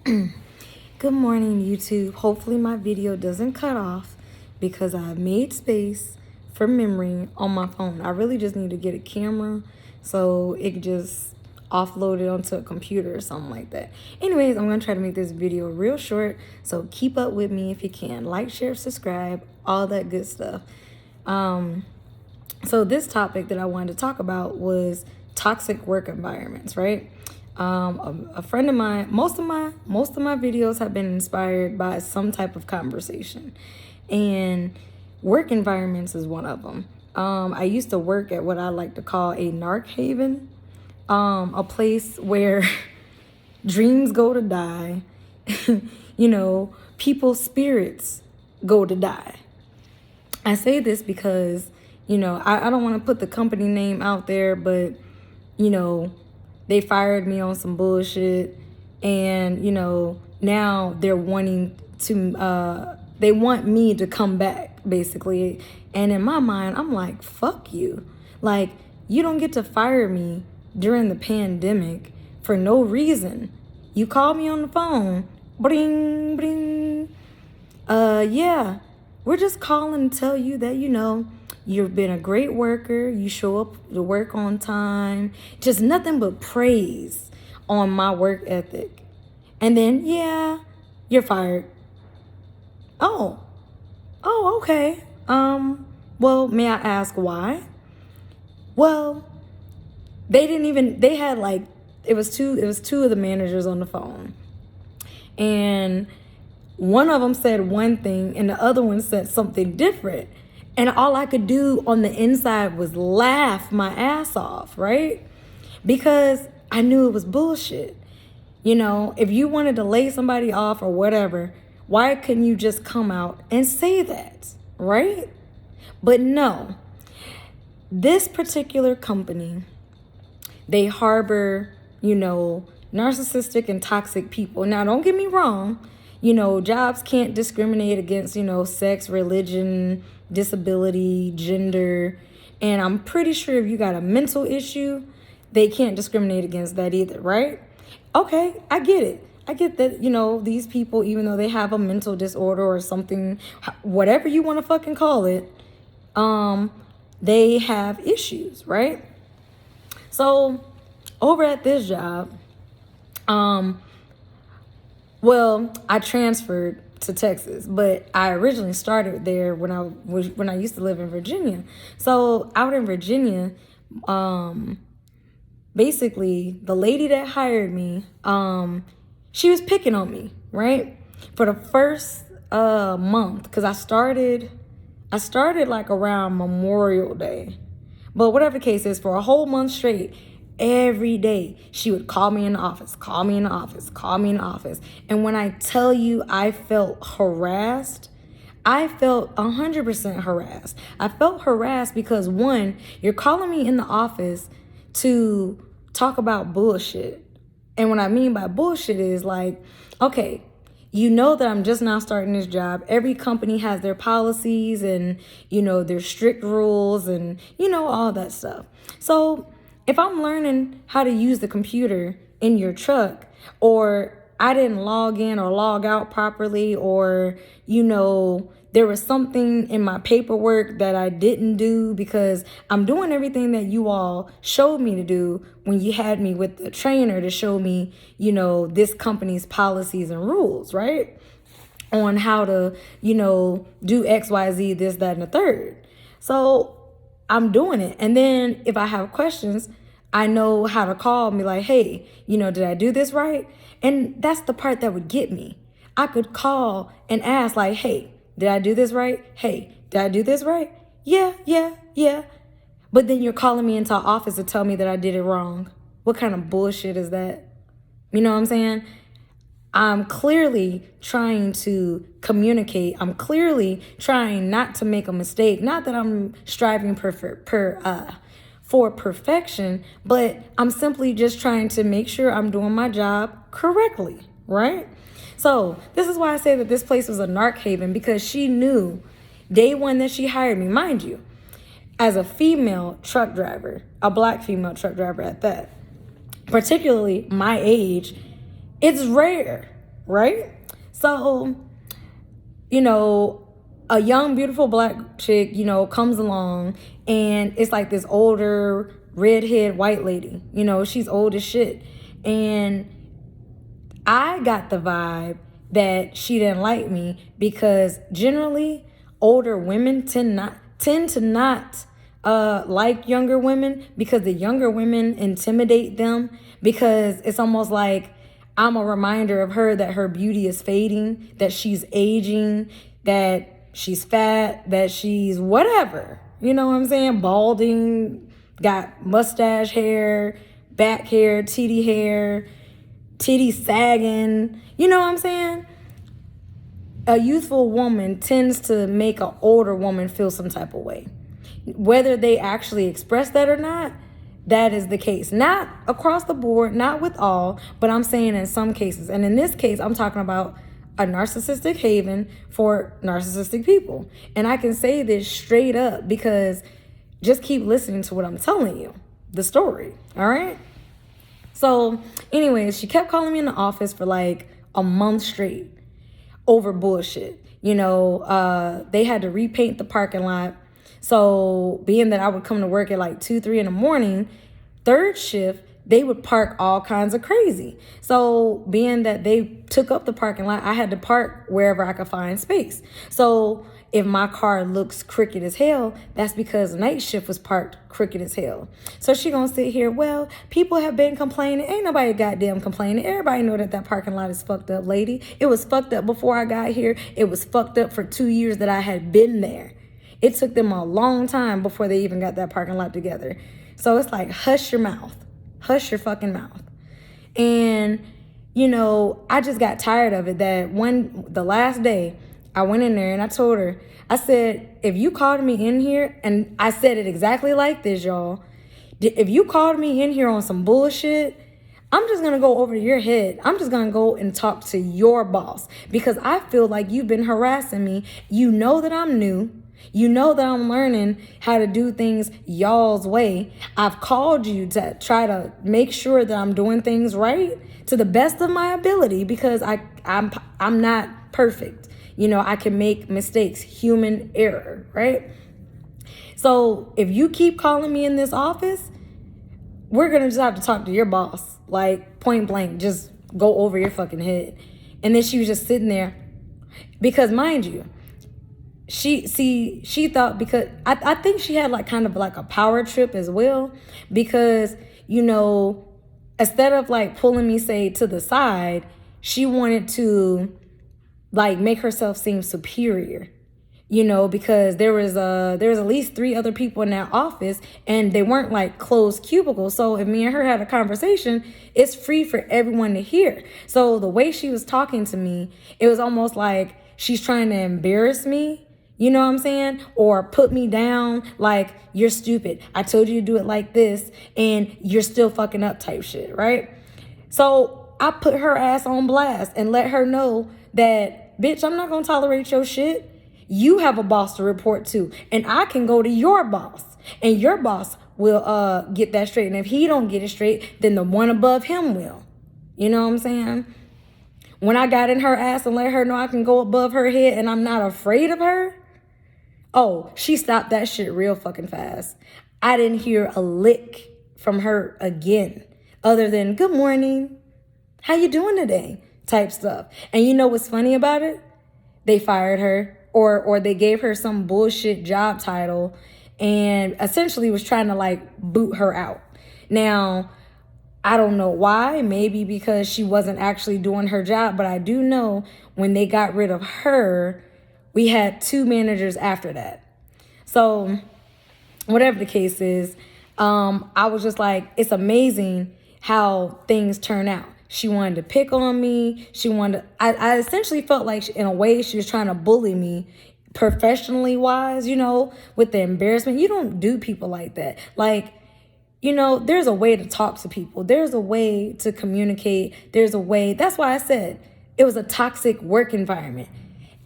Good morning, YouTube. Hopefully my video doesn't cut off because I made space for memory on my phone. I really just need to get a camera so it can just offload it onto a computer or something like that. Anyways, I'm going to try to make this video real short, so keep up with me if you can. Like, share, subscribe, all that good stuff. So this topic that I wanted to talk about was toxic work environments, right? A friend of mine, most of my videos have been inspired by some type of conversation, and work environments is one of them. I used to work at what I like to call a narc haven, a place where dreams go to die, people's spirits go to die. I say this because, I don't want to put the company name out there, but, they fired me on some bullshit, and, now they're wanting to, they want me to come back, basically. And in my mind, I'm like, fuck you. Like, you don't get to fire me during the pandemic for no reason. You call me on the phone, bring, bring. Yeah, we're just calling to tell you that, you've been a great worker. You show up to work on time. Just nothing but praise on my work ethic. And then, yeah, you're fired. Oh, okay. Well, may I ask why? Well, they had like, it was two of the managers on the phone. And one of them said one thing and the other one said something different. And all I could do on the inside was laugh my ass off, right? Because I knew it was bullshit. If you wanted to lay somebody off or whatever, why couldn't you just come out and say that, right? But no, this particular company, they harbor, narcissistic and toxic people. Now, don't get me wrong. Jobs can't discriminate against, sex, religion, disability, gender. And I'm pretty sure if you got a mental issue, they can't discriminate against that either, right? Okay, I get it. I get that, these people, even though they have a mental disorder or something, whatever you want to fucking call it, they have issues, right? So over at this job, well, I transferred to Texas, but I originally started there when I used to live in Virginia. So out in Virginia, basically the lady that hired me, she was picking on me, right? For the first month, because I started like around Memorial Day. But whatever the case is, for a whole month straight, every day she would call me in the office. And when I tell you I felt harassed, I felt 100% harassed. I felt harassed because, one, you're calling me in the office to talk about bullshit. And what I mean by bullshit is like, okay, that I'm just now starting this job. Every company has their policies and, their strict rules and, all that stuff. So if I'm learning how to use the computer in your truck, or I didn't log in or log out properly, or, there was something in my paperwork that I didn't do because I'm doing everything that you all showed me to do when you had me with the trainer to show me, this company's policies and rules, right? On how to, do X, Y, Z, this, that, and the third. So I'm doing it. And then if I have questions, I know how to call and be like, hey, did I do this right? And that's the part that would get me. I could call and ask like, hey, did I do this right? Hey, did I do this right? Yeah. But then you're calling me into our office to tell me that I did it wrong. What kind of bullshit is that? You know what I'm saying? I'm clearly trying to communicate. I'm clearly trying not to make a mistake. Not that I'm striving for perfection, but I'm simply just trying to make sure I'm doing my job correctly, right? So this is why I say that this place was a narc haven, because she knew day one that she hired me, mind you, as a female truck driver, a black female truck driver at that, particularly my age. It's rare. right? So, you know, a young, beautiful black chick, you know, comes along, and it's like this older, redhead white lady. You know, she's old as shit. And I got the vibe that she didn't like me because generally older women tend to not like younger women, because the younger women intimidate them, because it's almost like I'm a reminder of her that her beauty is fading, that she's aging, that she's fat, that she's whatever. You know what I'm saying? Balding, got mustache hair, back hair, titty sagging. You know what I'm saying? A youthful woman tends to make an older woman feel some type of way. Whether they actually express that or not, that is the case. Not across the board, not with all, but I'm saying in some cases. And in this case, I'm talking about a narcissistic haven for narcissistic people. And I can say this straight up because just keep listening to what I'm telling you, the story, all right? So anyways, she kept calling me in the office for like a month straight over bullshit. You know, they had to repaint the parking lot. So being that I would come to work at like 2, 3 in the morning, third shift, they would park all kinds of crazy. So being that they took up the parking lot, I had to park wherever I could find space. So if my car looks crooked as hell, that's because night shift was parked crooked as hell. So she gonna sit here, well, people have been complaining. Ain't nobody goddamn complaining. Everybody know that parking lot is fucked up, lady. It was fucked up before I got here. It was fucked up for 2 years that I had been there. It took them a long time before they even got that parking lot together. So it's like, hush your mouth. Hush your fucking mouth. And, you know, I just got tired of it that the last day, I went in there and I told her, I said, if you called me in here, and I said it exactly like this, y'all. If you called me in here on some bullshit, I'm just going to go over your head. I'm just going to go and talk to your boss because I feel like you've been harassing me. You know that I'm new. You know that I'm learning how to do things y'all's way. I've called you to try to make sure that I'm doing things right to the best of my ability because I'm not perfect. You know, I can make mistakes, human error, right? So if you keep calling me in this office, we're going to just have to talk to your boss, like point blank, just go over your fucking head. And then she was just sitting there because, mind you, she thought, because I think she had like kind of like a power trip as well, because, you know, instead of like pulling me, say, to the side, she wanted to like make herself seem superior, you know, because there was at least 3 other people in that office and they weren't like closed cubicles. So if me and her had a conversation, it's free for everyone to hear. So the way she was talking to me, it was almost like she's trying to embarrass me. You know what I'm saying? Or put me down like, you're stupid. I told you to do it like this and you're still fucking up type shit, right? So I put her ass on blast and let her know that, bitch, I'm not going to tolerate your shit. You have a boss to report to, and I can go to your boss, and your boss will get that straight. And if he don't get it straight, then the one above him will. You know what I'm saying? When I got in her ass and let her know I can go above her head and I'm not afraid of her, oh, she stopped that shit real fucking fast. I didn't hear a lick from her again, other than good morning, how you doing today type stuff. And you know what's funny about it? They fired her, or they gave her some bullshit job title and essentially was trying to like boot her out. Now, I don't know why, maybe because she wasn't actually doing her job, but I do know when they got rid of her, we had 2 managers after that. So whatever the case is, I was just like, it's amazing how things turn out. She wanted to pick on me. I essentially felt like in a way she was trying to bully me professionally wise, you know, with the embarrassment. You don't do people like that. Like, you know, there's a way to talk to people. There's a way to communicate. There's a way. That's why I said it was a toxic work environment.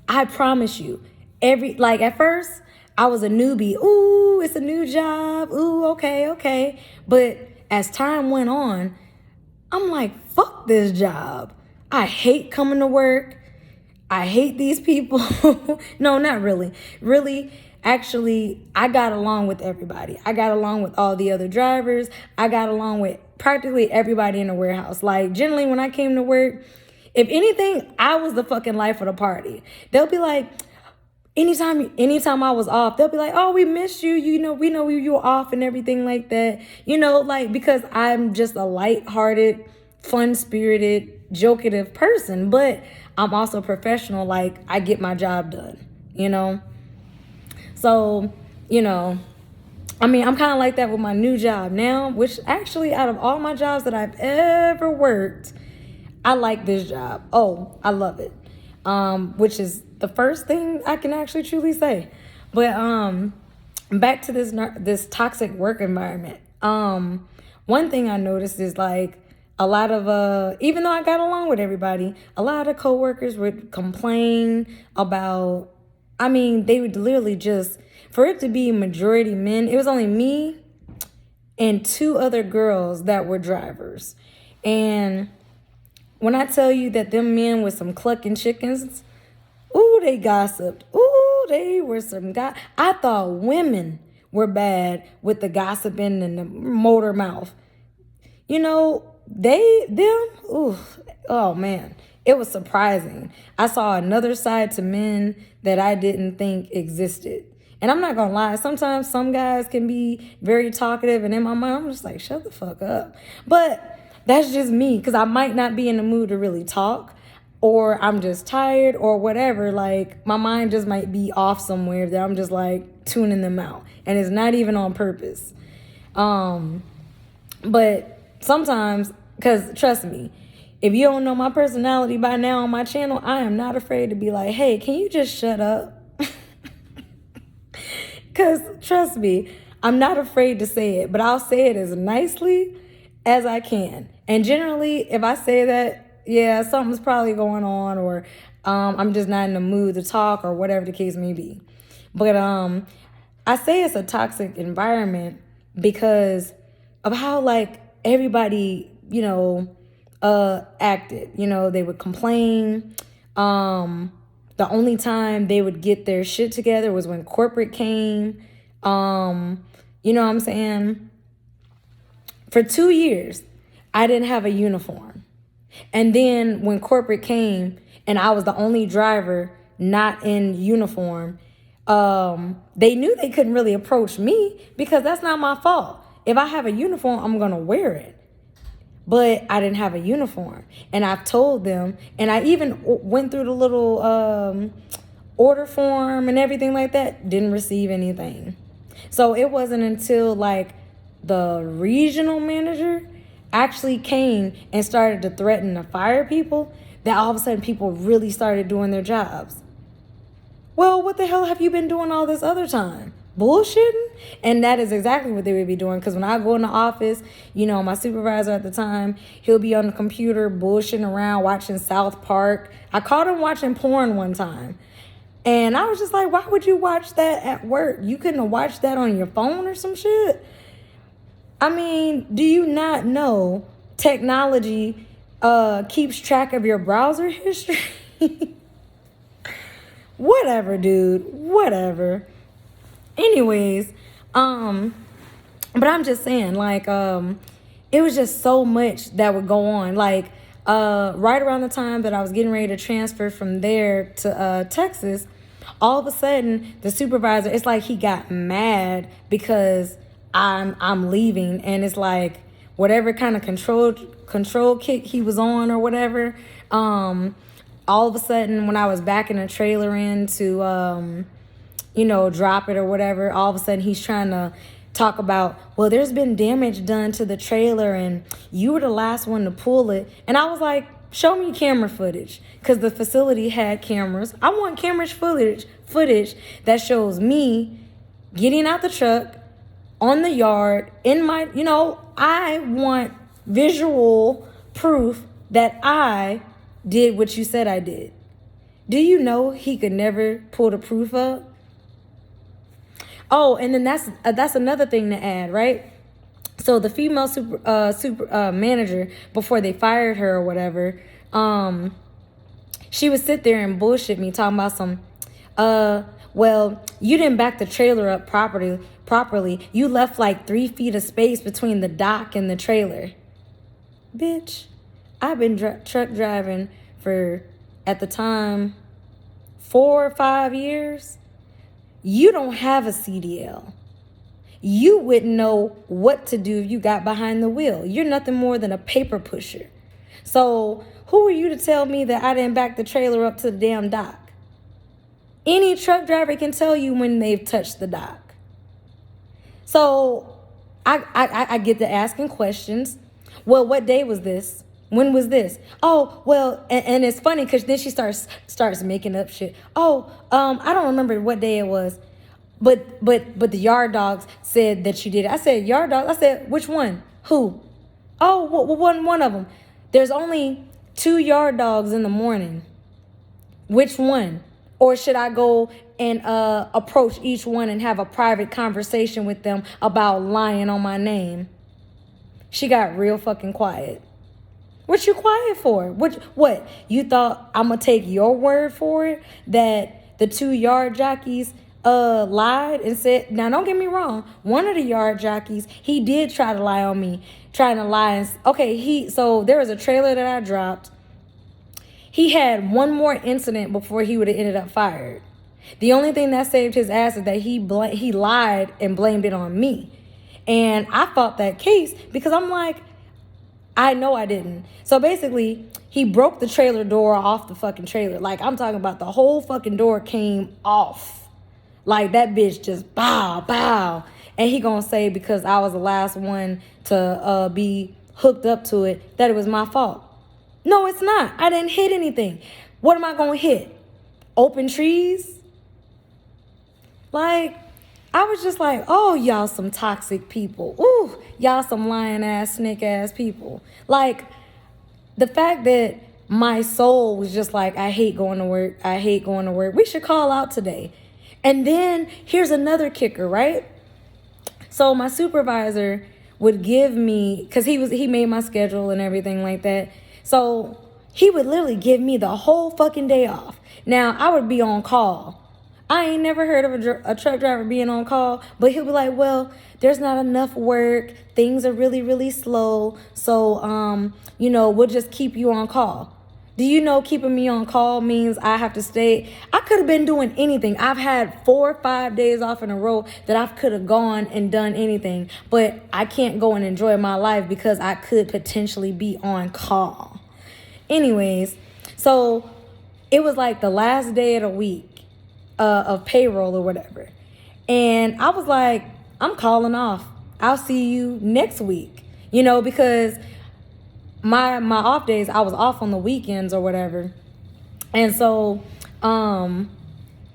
I promise you, at first I was a newbie. Ooh, it's a new job. Ooh, okay. But as time went on, I'm like, fuck this job. I hate coming to work. I hate these people. No, not really. Really, actually, I got along with everybody. I got along with all the other drivers. I got along with practically everybody in the warehouse. Like, generally, when I came to work, if anything, I was the fucking life of the party. They'll be like, anytime I was off, they'll be like, oh, we missed you. You know, we know you were off and everything like that. You know, like, because I'm just a lighthearted, fun-spirited, jokative person. But I'm also professional. Like, I get my job done, you know? So, you know, I mean, I'm kind of like that with my new job now, which actually out of all my jobs that I've ever worked, I like this job. Oh, I love it. Which is the first thing I can actually truly say. But back to this toxic work environment. One thing I noticed is like a lot of even though I got along with everybody, a lot of coworkers would complain about, I mean, they would literally just, for it to be majority men, it was only me and 2 other girls that were drivers. And when I tell you that them men were some clucking chickens, ooh, they gossiped. Ooh, they were some guys. I thought women were bad with the gossiping and the motor mouth. You know, ooh, oh man, it was surprising. I saw another side to men that I didn't think existed. And I'm not gonna lie, sometimes some guys can be very talkative, and in my mind, I'm just like, shut the fuck up. But that's just me, because I might not be in the mood to really talk, or I'm just tired, or whatever. Like, my mind just might be off somewhere that I'm just like tuning them out, and it's not even on purpose. But sometimes, because trust me, if you don't know my personality by now on my channel, I am not afraid to be like, hey, can you just shut up? Because trust me, I'm not afraid to say it, but I'll say it as nicely as I can. And generally, if I say that, yeah, something's probably going on, or I'm just not in the mood to talk, or whatever the case may be. But I say it's a toxic environment because of how, like, everybody, you know, acted. You know, they would complain. The only time they would get their shit together was when corporate came. You know what I'm saying? For 2 years, I didn't have a uniform. And then when corporate came and I was the only driver not in uniform, they knew they couldn't really approach me because that's not my fault. If I have a uniform, I'm going to wear it. But I didn't have a uniform. And I've told them, and I even went through the little order form and everything like that, didn't receive anything. So it wasn't until like the regional manager actually came and started to threaten to fire people that all of a sudden people really started doing their jobs. Well, what the hell have you been doing all this other time? Bullshitting? And that is exactly what they would be doing. Because when I go in the office, you know, my supervisor at the time, he'll be on the computer bullshitting around, watching South Park. I caught him watching porn one time. And I was just like, why would you watch that at work? You couldn't have watched that on your phone or some shit? I mean, do you not know technology keeps track of your browser history? Whatever, dude. Whatever. Anyways, but I'm just saying, like, it was just so much that would go on. Like, right around the time that I was getting ready to transfer from there to Texas, all of a sudden the supervisor, it's like he got mad because I'm leaving, and it's like whatever kind of control kick he was on or whatever. All of a sudden, when I was backing a trailer in to you know, drop it or whatever, all of a sudden he's trying to talk about, well, there's been damage done to the trailer and you were the last one to pull it. And I was like, show me camera footage, because the facility had cameras. I want camera footage that shows me getting out the truck on the yard in my, you know, I want visual proof that I did what you said I did. Do you know he could never pull the proof up? Oh, and then that's another thing to add, right? So the female super manager, before they fired her or whatever, She would sit there and bullshit me talking about some, well, you didn't back the trailer up properly. You left like 3 feet of space between the dock and the trailer. Bitch, I've been truck driving for, at the time, 4 or 5 years. You don't have a CDL. You wouldn't know what to do if you got behind the wheel. You're nothing more than a paper pusher. So who are you to tell me that I didn't back the trailer up to the damn dock? Any truck driver can tell you when they've touched the dock. So I get to asking questions. Well, what day was this? When was this? Oh, well, and it's funny because then she starts making up shit. Oh, I don't remember what day it was. But the yard dogs said that she did it. I said, yard dogs? I said, which one? Who? Oh, one of them. There's only 2 yard dogs in the morning. Which one? Or should I go and approach each one and have a private conversation with them about lying on my name? She got real fucking quiet. What you quiet for? What? You thought I'm going to take your word for it that the 2 yard jockeys lied and said, now don't get me wrong, one of the yard jockeys, he did try to lie on me, trying to lie. So there was a trailer that I dropped. He had one more incident before he would have ended up fired. The only thing that saved his ass is that he lied and blamed it on me. And I fought that case because I'm like, I know I didn't. So basically, he broke the trailer door off the fucking trailer. Like, I'm talking about the whole fucking door came off. Like, that bitch just bow. And he gonna say because I was the last one to be hooked up to it, that it was my fault. No, it's not. I didn't hit anything. What am I gonna hit? Open trees? Like, I was just like, oh, y'all some toxic people. Ooh, y'all some lying ass, snake ass people. Like, the fact that my soul was just like, I hate going to work. I hate going to work. We should call out today. And then here's another kicker, right? So my supervisor would give me, because he made my schedule and everything like that. So he would literally give me the whole fucking day off. Now, I would be on call. I ain't never heard of a truck driver being on call, but he'll be like, well, there's not enough work. Things are really, really slow. So, we'll just keep you on call. Do you know keeping me on call means I have to stay? I could have been doing anything. I've had 4 or 5 days off in a row that I could have gone and done anything, but I can't go and enjoy my life because I could potentially be on call. Anyways, so it was like the last day of the week of payroll or whatever. And I was like, I'm calling off. I'll see you next week, because my off days, I was off on the weekends or whatever. And so, and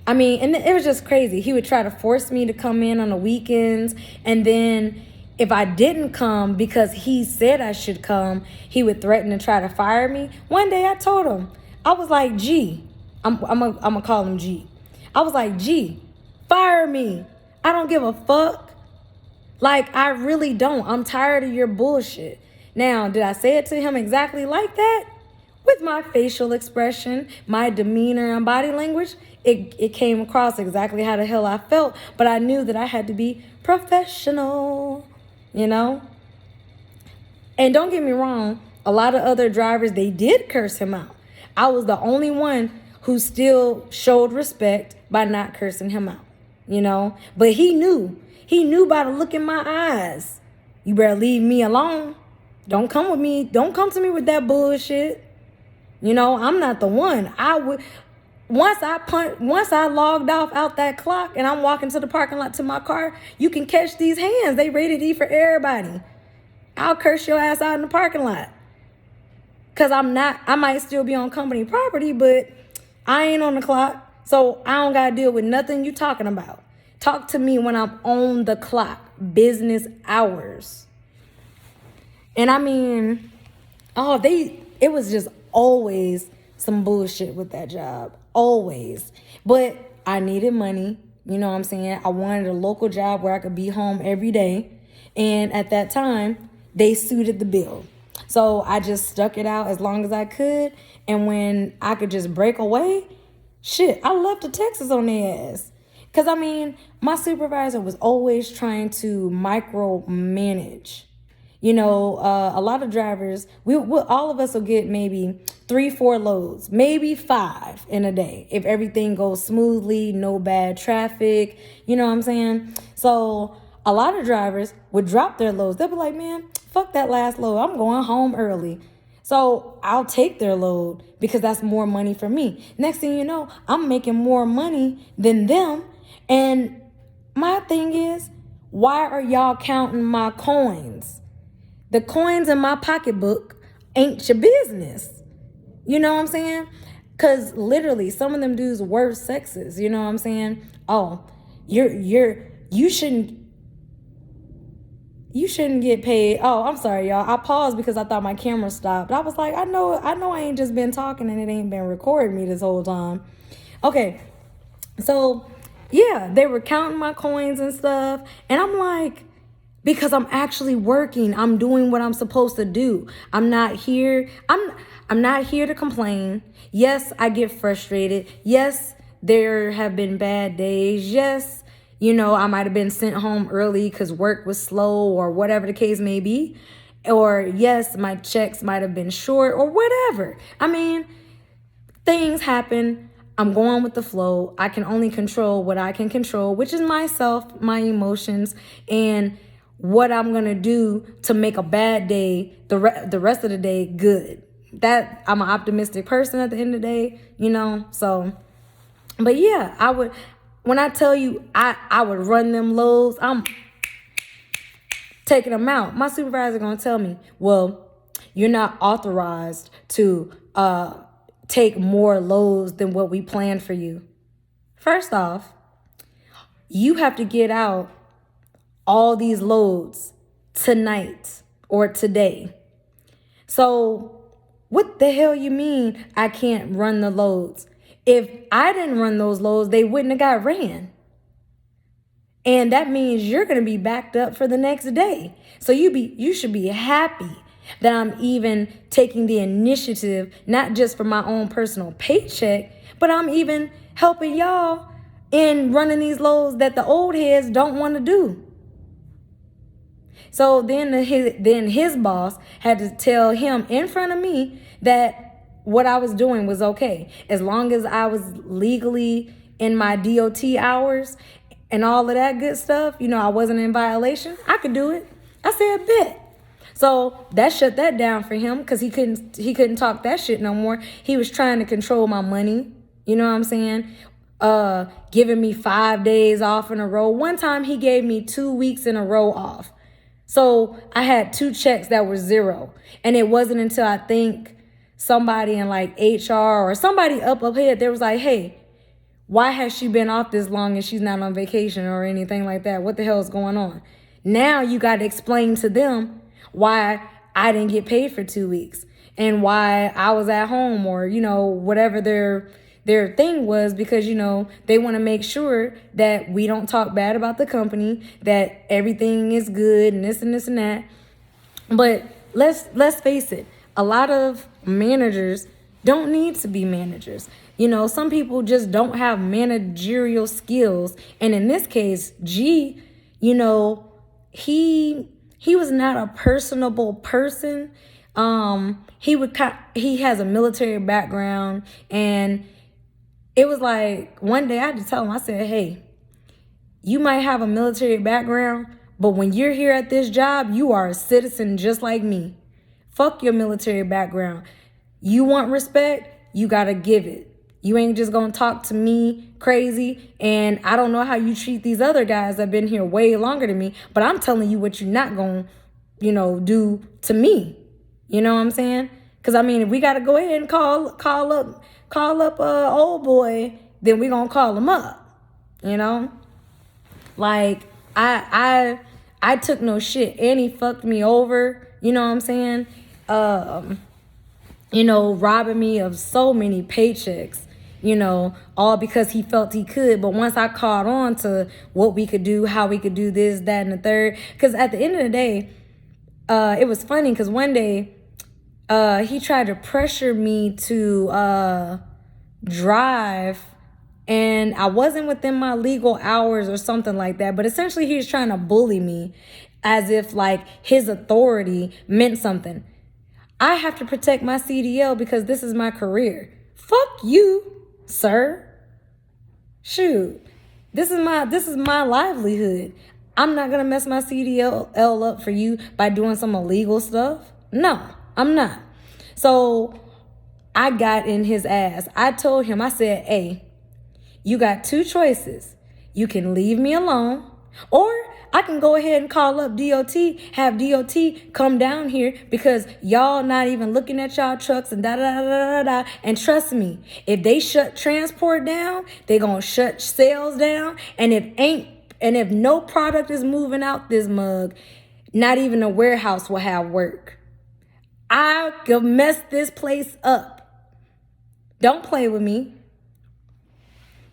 it was just crazy. He would try to force me to come in on the weekends. And then if I didn't come because he said I should come, he would threaten to try to fire me. One day I told him, I was like, G, I'm gonna call him G. I was like, G, fire me. I don't give a fuck. Like, I really don't. I'm tired of your bullshit. Now, did I say it to him exactly like that? With my facial expression, my demeanor, and body language, it came across exactly how the hell I felt. But I knew that I had to be professional, And don't get me wrong, a lot of other drivers, they did curse him out. I was the only one who still showed respect by not cursing him out, But he knew by the look in my eyes, you better leave me alone. Don't come with me. Don't come to me with that bullshit. I'm not the one. Once I logged off out that clock and I'm walking to the parking lot to my car, you can catch these hands. They rated E for everybody. I'll curse your ass out in the parking lot. Cause I might still be on company property, but I ain't on the clock. So I don't gotta deal with nothing you talking about. Talk to me when I'm on the clock, business hours. And it was just always some bullshit with that job. Always. But I needed money. You know what I'm saying? I wanted a local job where I could be home every day. And at that time, they suited the bill. So I just stuck it out as long as I could. And when I could just break away, shit, I left the Texas on their ass. Because, I mean, my supervisor was always trying to micromanage. You know, a lot of drivers, all of us will get maybe 3-4 loads, maybe 5 in a day. If everything goes smoothly, no bad traffic, you know what I'm saying? So a lot of drivers would drop their loads. They'll be like, man, fuck that last load. I'm going home early. So I'll take their load because that's more money for me. Next thing you know, I'm making more money than them. And my thing is, why are y'all counting my coins? The coins in my pocketbook ain't your business. You know what I'm saying? Because literally, some of them dudes were sexist. You know what I'm saying? Oh, you shouldn't get paid. Oh, I'm sorry, y'all. I paused because I thought my camera stopped. I was like, I know I ain't just been talking and it ain't been recording me this whole time. Okay, so yeah, they were counting my coins and stuff. And I'm like, because I'm actually working. I'm doing what I'm supposed to do. I'm not here to complain. Yes, I get frustrated. Yes, there have been bad days. Yes, you know, I might have been sent home early because work was slow or whatever the case may be. Or yes, my checks might have been short or whatever. I mean, things happen. I'm going with the flow. I can only control what I can control, which is myself, my emotions, and what I'm going to do to make a bad day, the rest of the day, good. That I'm an optimistic person at the end of the day, you know? So, but yeah, when I tell you I would run them loads, I'm taking them out. My supervisor going to tell me, well, you're not authorized to take more loads than what we planned for you. First off, you have to get out all these loads tonight or today. So what the hell you mean I can't run the loads? If I didn't run those loads, they wouldn't have got ran. And that means you're going to be backed up for the next day. So you should be happy that I'm even taking the initiative, not just for my own personal paycheck, but I'm even helping y'all in running these loads that the old heads don't want to do. So then his boss had to tell him in front of me that what I was doing was okay. As long as I was legally in my DOT hours and all of that good stuff, you know, I wasn't in violation, I could do it. I said, bet. So that shut that down for him because he couldn't talk that shit no more. He was trying to control my money. You know what I'm saying? Giving me 5 days off in a row. One time he gave me 2 weeks in a row off. So I had 2 checks that were 0. And it wasn't until I think somebody in like HR or somebody up ahead, there was like, hey, why has she been off this long and she's not on vacation or anything like that? What the hell is going on? Now you got to explain to them why I didn't get paid for 2 weeks and why I was at home or, you know, whatever their thing was, because, you know, they want to make sure that we don't talk bad about the company, that everything is good and this and this and that. But let's face it, a lot of managers don't need to be managers. You know, some people just don't have managerial skills. And in this case, G, you know, he was not a personable person. He has a military background, and it was like one day I had to tell him, I said, hey, you might have a military background, but when you're here at this job, you are a citizen just like me. Fuck your military background. You want respect, you got to give it. You ain't just going to talk to me crazy. And I don't know how you treat these other guys that have been here way longer than me, but I'm telling you what you're not going to, you know, do to me. You know what I'm saying? Because, I mean, if we got to go ahead and call up old boy, then we going to call him up, you know? Like, I took no shit, and he fucked me over, you know what I'm saying? You know, robbing me of so many paychecks, you know, all because he felt he could. But once I caught on to what we could do, how we could do this, that, and the third, because at the end of the day, it was funny because one day He tried to pressure me to drive, and I wasn't within my legal hours or something like that. But essentially, he was trying to bully me as if like his authority meant something. I have to protect my CDL because this is my career. Fuck you, sir. Shoot. This is my livelihood. I'm not gonna mess my CDL up for you by doing some illegal stuff. No, I'm not. So I got in his ass. I told him, I said, hey, you got two choices. You can leave me alone, or I can go ahead and call up DOT, have DOT come down here because y'all not even looking at y'all trucks and da-da-da-da-da-da. And trust me, if they shut transport down, they gonna shut sales down. And if no product is moving out this mug, not even a warehouse will have work. I could mess this place up. Don't play with me.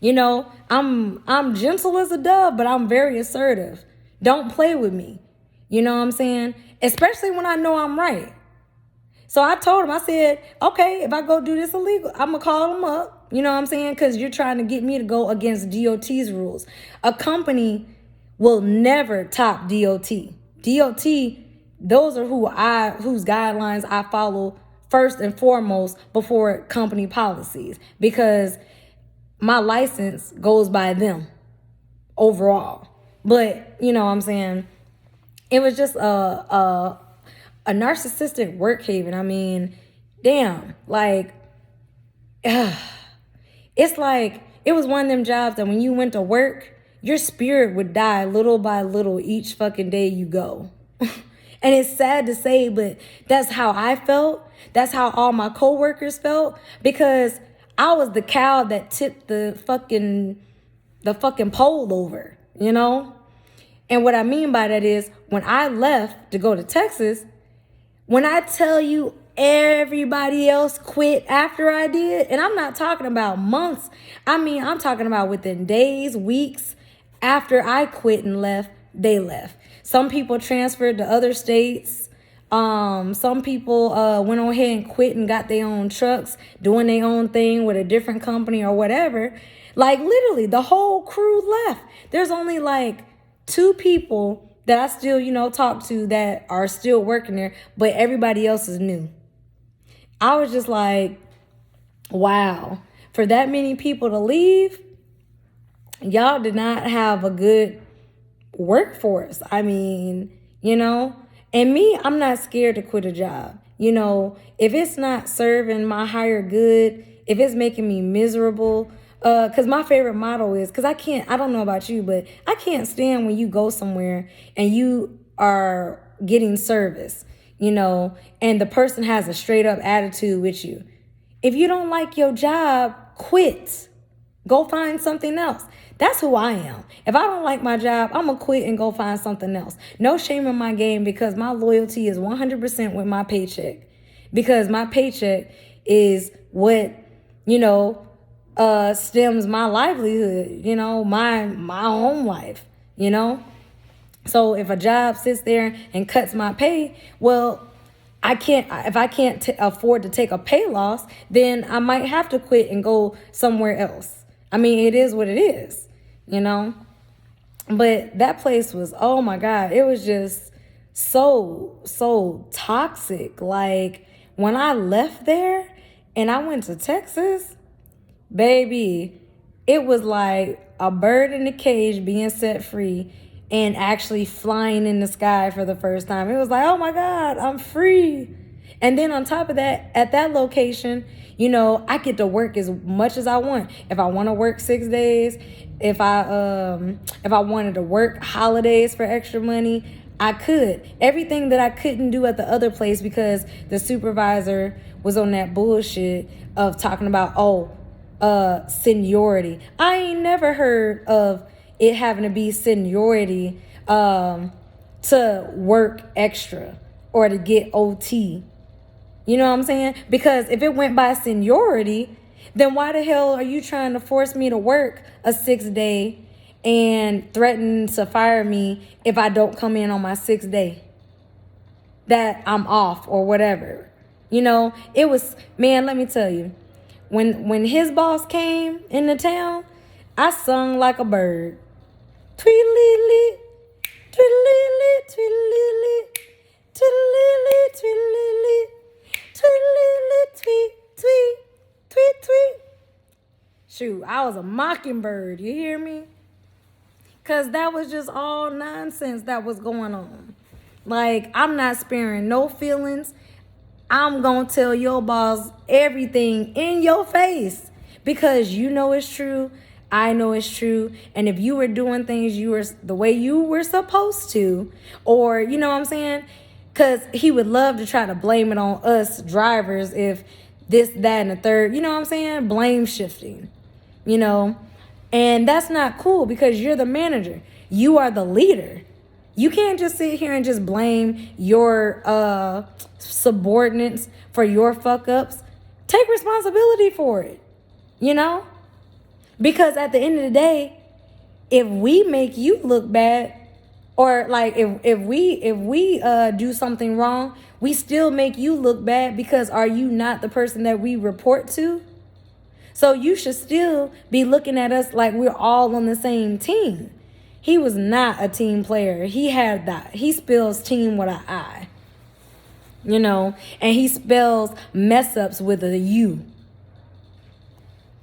You know, I'm gentle as a dove, but I'm very assertive. Don't play with me. You know what I'm saying? Especially when I know I'm right. So I told him, I said, okay, if I go do this illegal, I'm going to call them up. You know what I'm saying? Because you're trying to get me to go against DOT's rules. A company will never top DOT. DOT, those are whose guidelines I follow first and foremost before company policies. Because my license goes by them overall. But, you know what I'm saying, it was just a narcissistic work haven. I mean, damn, like, it's like, it was one of them jobs that when you went to work, your spirit would die little by little each fucking day you go. And it's sad to say, but that's how I felt. That's how all my coworkers felt, because I was the cow that tipped the fucking pole over, you know? And what I mean by that is, when I left to go to Texas, when I tell you everybody else quit after I did, and I'm not talking about months, I mean, I'm talking about within days, weeks after I quit and left, they left. Some people transferred to other states. Some people went on ahead and quit and got their own trucks, doing their own thing with a different company or whatever. Like, literally, the whole crew left. There's only like 2 people that I still, you know, talk to that are still working there, but everybody else is new. I was just like, wow, for that many people to leave, y'all did not have a good workforce. I mean, you know, and me, I'm not scared to quit a job. You know, if it's not serving my higher good, if it's making me miserable, because my favorite motto is, because I don't know about you, but I can't stand when you go somewhere and you are getting service, you know, and the person has a straight up attitude with you. If you don't like your job, quit. Go find something else. That's who I am. If I don't like my job, I'm going to quit and go find something else. No shame in my game, because my loyalty is 100% with my paycheck. Because my paycheck is what, you know, stems my livelihood, you know, my home life, you know. So if a job sits there and cuts my pay, well, if I can't afford to take a pay loss, then I might have to quit and go somewhere else. I mean, it is what it is, you know. But that place was, oh my God, it was just so toxic. Like, when I left there and I went to Texas, baby, it was like a bird in a cage being set free and actually flying in the sky for the first time. It was like, oh my God, I'm free. And then on top of that, at that location, you know, I get to work as much as I want. If I want to work 6 days, if I wanted to work holidays for extra money, I could. Everything that I couldn't do at the other place because the supervisor was on that bullshit of talking about, seniority. I ain't never heard of it having to be seniority to work extra or to get OT. You know what I'm saying? Because if it went by seniority, then why the hell are you trying to force me to work a 6-day and threaten to fire me if I don't come in on my 6th day that I'm off or whatever? You know, it was, man, let me tell you, when his boss came into town, I sung like a bird. Tweedly, tweedly, tweedly, tweedly, tweedly, tweedly, tweet, tweet, tweet, tweet. Shoot, I was a mockingbird, you hear me? Because that was just all nonsense that was going on. Like, I'm not sparing no feelings. I'm going to tell your boss everything in your face because you know it's true. I know it's true. And if you were doing things you were the way you were supposed to, or you know what I'm saying? Because he would love to try to blame it on us drivers if this, that, and the third, you know what I'm saying? Blame shifting, you know? And that's not cool because you're the manager. You are the leader. You can't just sit here and just blame your subordinates for your fuck ups. Take responsibility for it, you know? Because at the end of the day, if we make you look bad, or like if we do something wrong, we still make you look bad because are you not the person that we report to? So you should still be looking at us like we're all on the same team. He was not a team player. He had that. He spells team with an I. You know, and he spells mess ups with a U.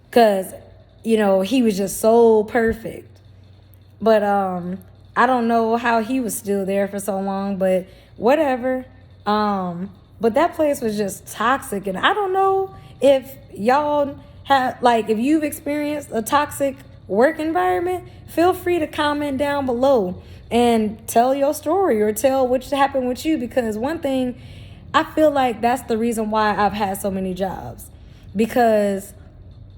Because, you know, he was just so perfect. But I don't know how he was still there for so long, but whatever. But that place was just toxic. And I don't know if y'all have, like, if you've experienced a toxic work environment, feel free to comment down below and tell your story or tell what happened with you. Because one thing, I feel like that's the reason why I've had so many jobs. Because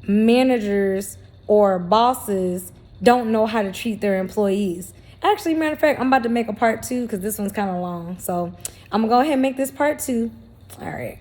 managers or bosses don't know how to treat their employees. Actually, matter of fact, I'm about to make a part 2 because this one's kind of long. So I'm going to go ahead and make this part 2. All right.